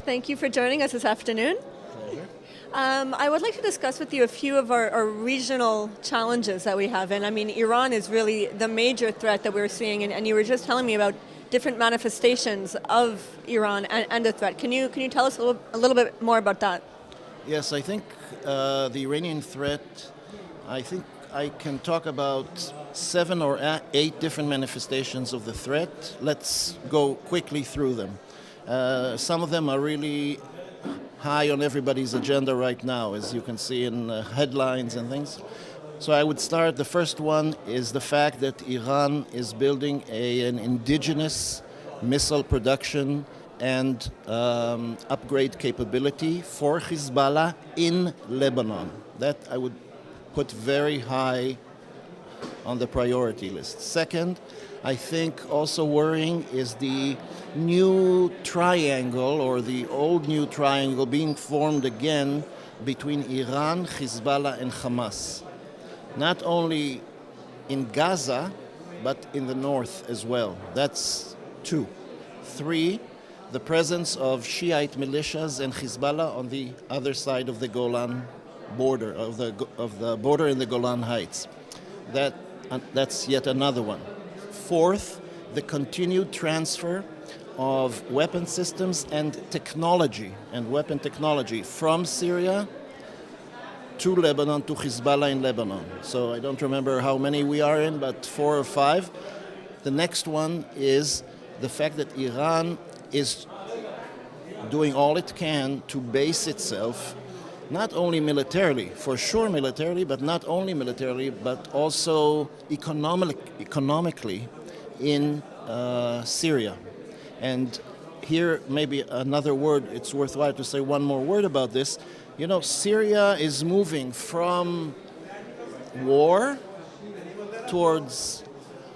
Thank you for joining us this afternoon. Pleasure. I would like to discuss with you a few of our regional challenges that we have. And I mean, Iran is really the major threat that we're seeing. And you were just telling me about different manifestations of Iran and the threat. Can you tell us a little bit more about that? Yes, I think the Iranian threat, I think I can talk about 7 or 8 different manifestations of the threat. Let's go quickly through them. Some of them are really high on everybody's agenda right now, as you can see in headlines and things. So I would start, the first one is the fact that Iran is building an indigenous missile production and upgrade capability for Hezbollah in Lebanon. That I would put very high on the priority list. Second, I think also worrying is the new triangle, or the old new triangle being formed again between Iran, Hezbollah, and Hamas. Not only in Gaza, but in the north as well. That's 2. 3, the presence of Shiite militias and Hezbollah on the other side of the Golan border, of the border in the Golan Heights. That's yet another one. 4th, the continued transfer of weapon systems and technology, and weapon technology from Syria to Lebanon, to Hezbollah in Lebanon. So I don't remember how many we are in, but 4 or 5. The next one is the fact that Iran is doing all it can to base itself, not only militarily, for sure militarily, but not only militarily, but also economically in Syria. And here, maybe another word, it's worthwhile to say one more word about this. You know, Syria is moving from war towards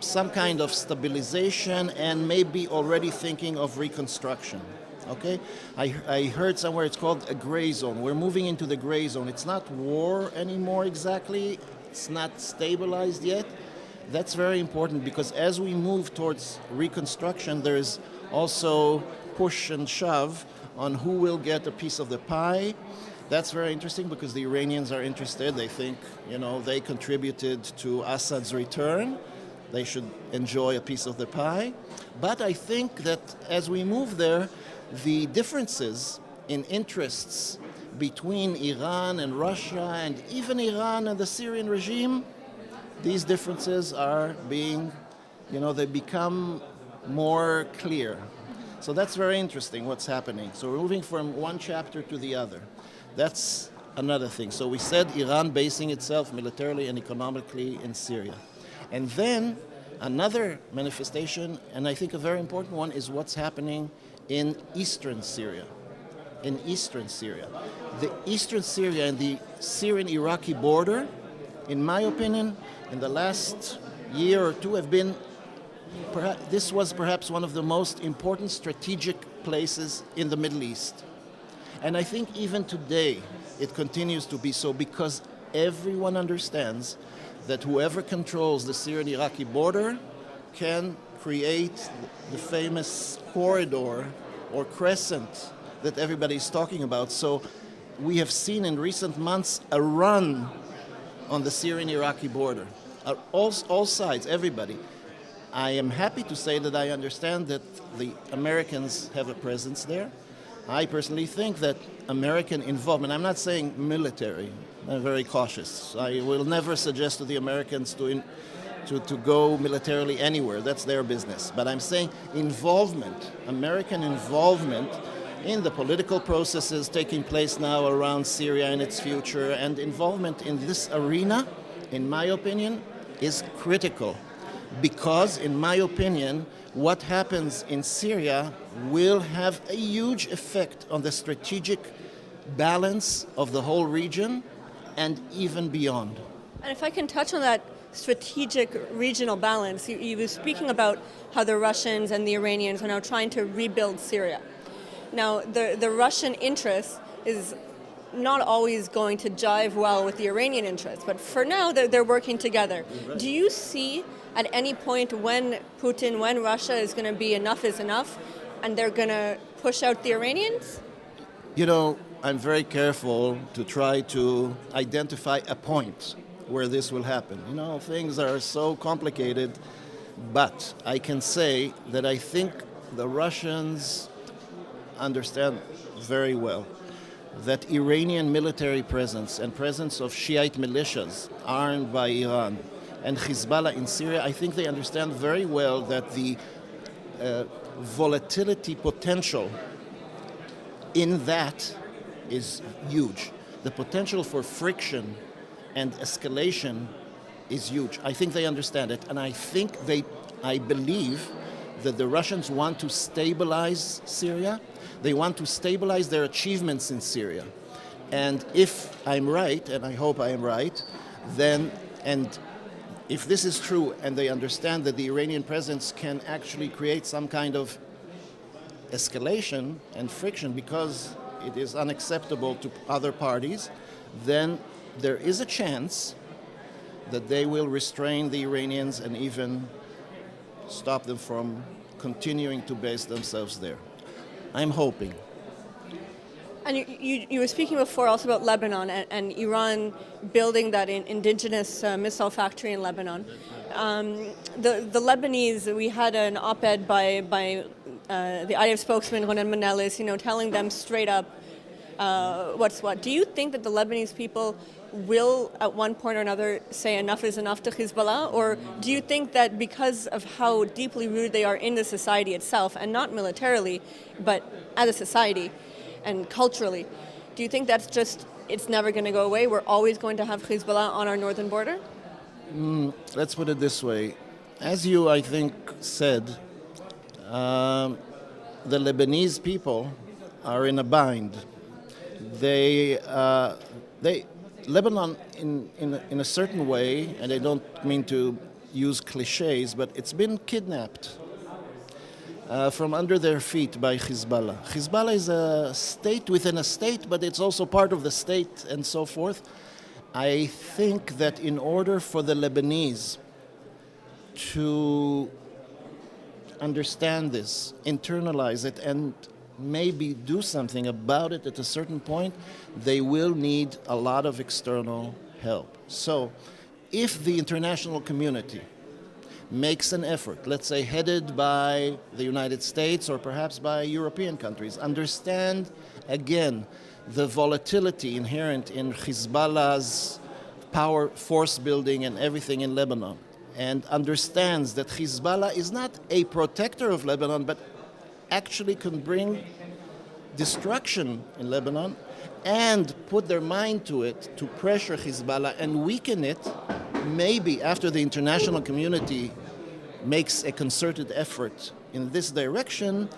some kind of stabilization and maybe already thinking of reconstruction. Okay? I heard somewhere it's called a gray zone. We're moving into the gray zone. It's not war anymore exactly. It's not stabilized yet. That's very important because as we move towards reconstruction, there's also push and shove on who will get a piece of the pie. That's very interesting because the Iranians are interested. They think, you know, they contributed to Assad's return. They should enjoy a piece of the pie. But I think that as we move there, the differences in interests between Iran and Russia and even Iran and the Syrian regime, these differences are being, they become more clear. So that's very interesting what's happening. So we're moving from one chapter to the other. That's another thing. So we said Iran basing itself militarily and economically in Syria. And then another manifestation, and I think a very important one, is what's happening in eastern Syria. In eastern Syria. The eastern Syria and the Syrian-Iraqi border, in my opinion, in the last year or two have been, this was perhaps one of the most important strategic places in the Middle East. And I think even today it continues to be so because everyone understands that whoever controls the Syrian-Iraqi border can create the famous corridor or crescent that everybody's talking about. So we have seen in recent months a run on the Syrian-Iraqi border. All sides, everybody. I am happy to say that I understand that the Americans have a presence there. I personally think that American involvement, I'm not saying military, I'm very cautious. I will never suggest to the Americans to go militarily anywhere. That's their business. But I'm saying involvement, American involvement in the political processes taking place now around Syria and its future, and involvement in this arena, in my opinion, is critical. Because, in my opinion, what happens in Syria will have a huge effect on the strategic balance of the whole region and even beyond. And if I can touch on that strategic regional balance, you were speaking about how the Russians and the Iranians are now trying to rebuild Syria. Now, the Russian interest is not always going to jive well with the Iranian interests, but for now they're working together. Right. Do you see at any point when Russia is going to be enough is enough and they're going to push out the Iranians? You know, I'm very careful to try to identify a point where this will happen. You know, things are so complicated, but I can say that I think the Russians understand very well that Iranian military presence and presence of Shiite militias armed by Iran and Hezbollah in Syria, I think they understand very well that the volatility potential in that is huge. The potential for friction and escalation is huge. I think they understand it, and I believe that the Russians want to stabilize Syria. They want to stabilize their achievements in Syria. And if I'm right, and I hope I am right, then, and if this is true and they understand that the Iranian presence can actually create some kind of escalation and friction because it is unacceptable to other parties, then there is a chance that they will restrain the Iranians and even stop them from continuing to base themselves there. I'm hoping. And you were speaking before also about Lebanon and Iran building that indigenous missile factory in Lebanon. The Lebanese, we had an op-ed by the IDF spokesman, Ronen Menelis, telling them straight up what's what. Do you think that the Lebanese people will, at one point or another, say enough is enough to Hezbollah? Or do you think that because of how deeply rooted they are in the society itself, and not militarily, but as a society and culturally, do you think that's just, it's never going to go away? We're always going to have Hezbollah on our northern border? Let's put it this way. As you, I think, said, the Lebanese people are in a bind. Lebanon, in a certain way, and I don't mean to use cliches, but it's been kidnapped from under their feet by Hezbollah. Hezbollah is a state within a state, but it's also part of the state and so forth. I think that in order for the Lebanese to understand this, internalize it, and maybe do something about it at a certain point, they will need a lot of external help. So if the international community makes an effort, let's say headed by the United States or perhaps by European countries, understand again the volatility inherent in Hezbollah's power, force building and everything in Lebanon, and understands that Hezbollah is not a protector of Lebanon, but actually can bring destruction in Lebanon, and put their mind to it to pressure Hezbollah and weaken it, maybe after the international community makes a concerted effort in this direction,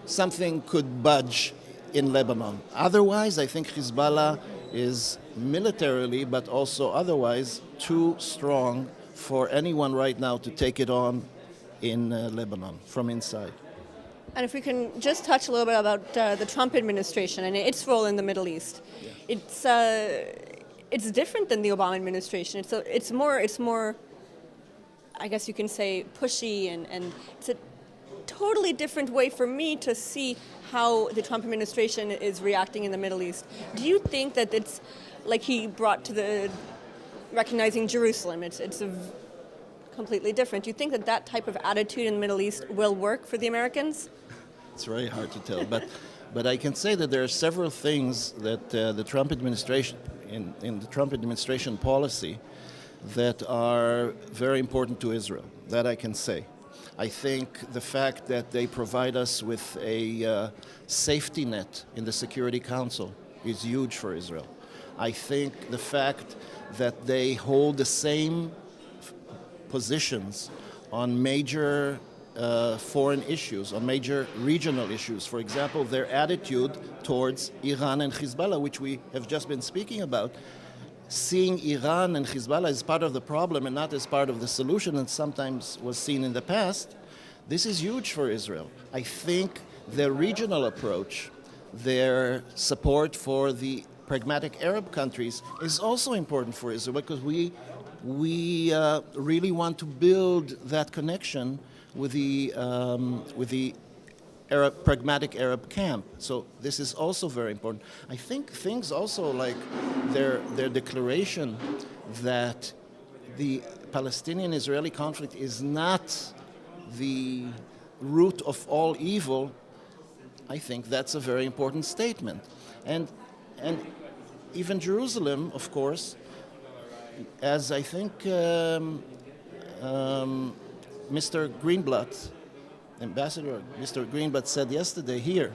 something could budge in Lebanon. Otherwise, I think Hezbollah is militarily, but also otherwise, too strong for anyone right now to take it on in Lebanon from inside. And if we can just touch a little bit about the Trump administration and its role in the Middle East. Yeah. It's different than the Obama administration. It's more, I guess you can say, pushy, and it's a totally different way for me to see how the Trump administration is reacting in the Middle East. Do you think that it's like he brought to the recognizing Jerusalem? It's completely different. Do you think that type of attitude in the Middle East will work for the Americans? It's very hard to tell, but I can say that there are several things that the Trump administration, in the Trump administration policy, that are very important to Israel. That I can say. I think the fact that they provide us with a safety net in the Security Council is huge for Israel. I think the fact that they hold the same positions on major foreign issues, on major regional issues. For example, their attitude towards Iran and Hezbollah, which we have just been speaking about, seeing Iran and Hezbollah as part of the problem and not as part of the solution, and sometimes was seen in the past, this is huge for Israel. I think their regional approach, their support for the pragmatic Arab countries is also important for Israel, because we really want to build that connection with the pragmatic Arab camp. So this is also very important. I think things also like their declaration that the Palestinian-Israeli conflict is not the root of all evil. I think that's a very important statement. And even Jerusalem, of course, as I think Mr. Greenblatt, Ambassador Mr. Greenblatt said yesterday here,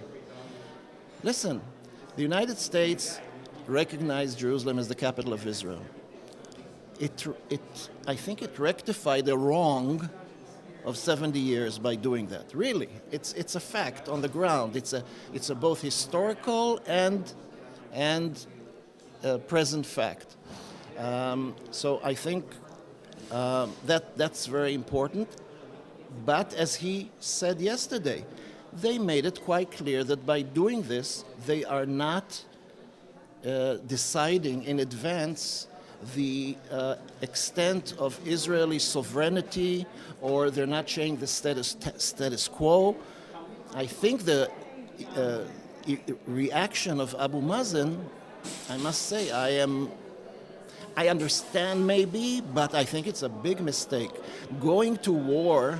listen, the United States recognized Jerusalem as the capital of Israel. I think it rectified a wrong of 70 years by doing that. Really, it's a fact on the ground. It's a both historical and present fact. So I think that's very important. But as he said yesterday, they made it quite clear that by doing this, they are not deciding in advance the extent of Israeli sovereignty, or they're not changing the status quo. I think the reaction of Abu Mazen, I must say, I understand maybe, but I think it's a big mistake. Going to war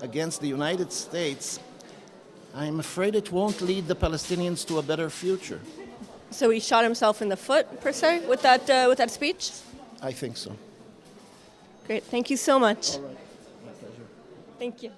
against the United States, I'm afraid it won't lead the Palestinians to a better future. So he shot himself in the foot, per se, with that speech? I think so. Great. Thank you so much. All right. My pleasure. Thank you.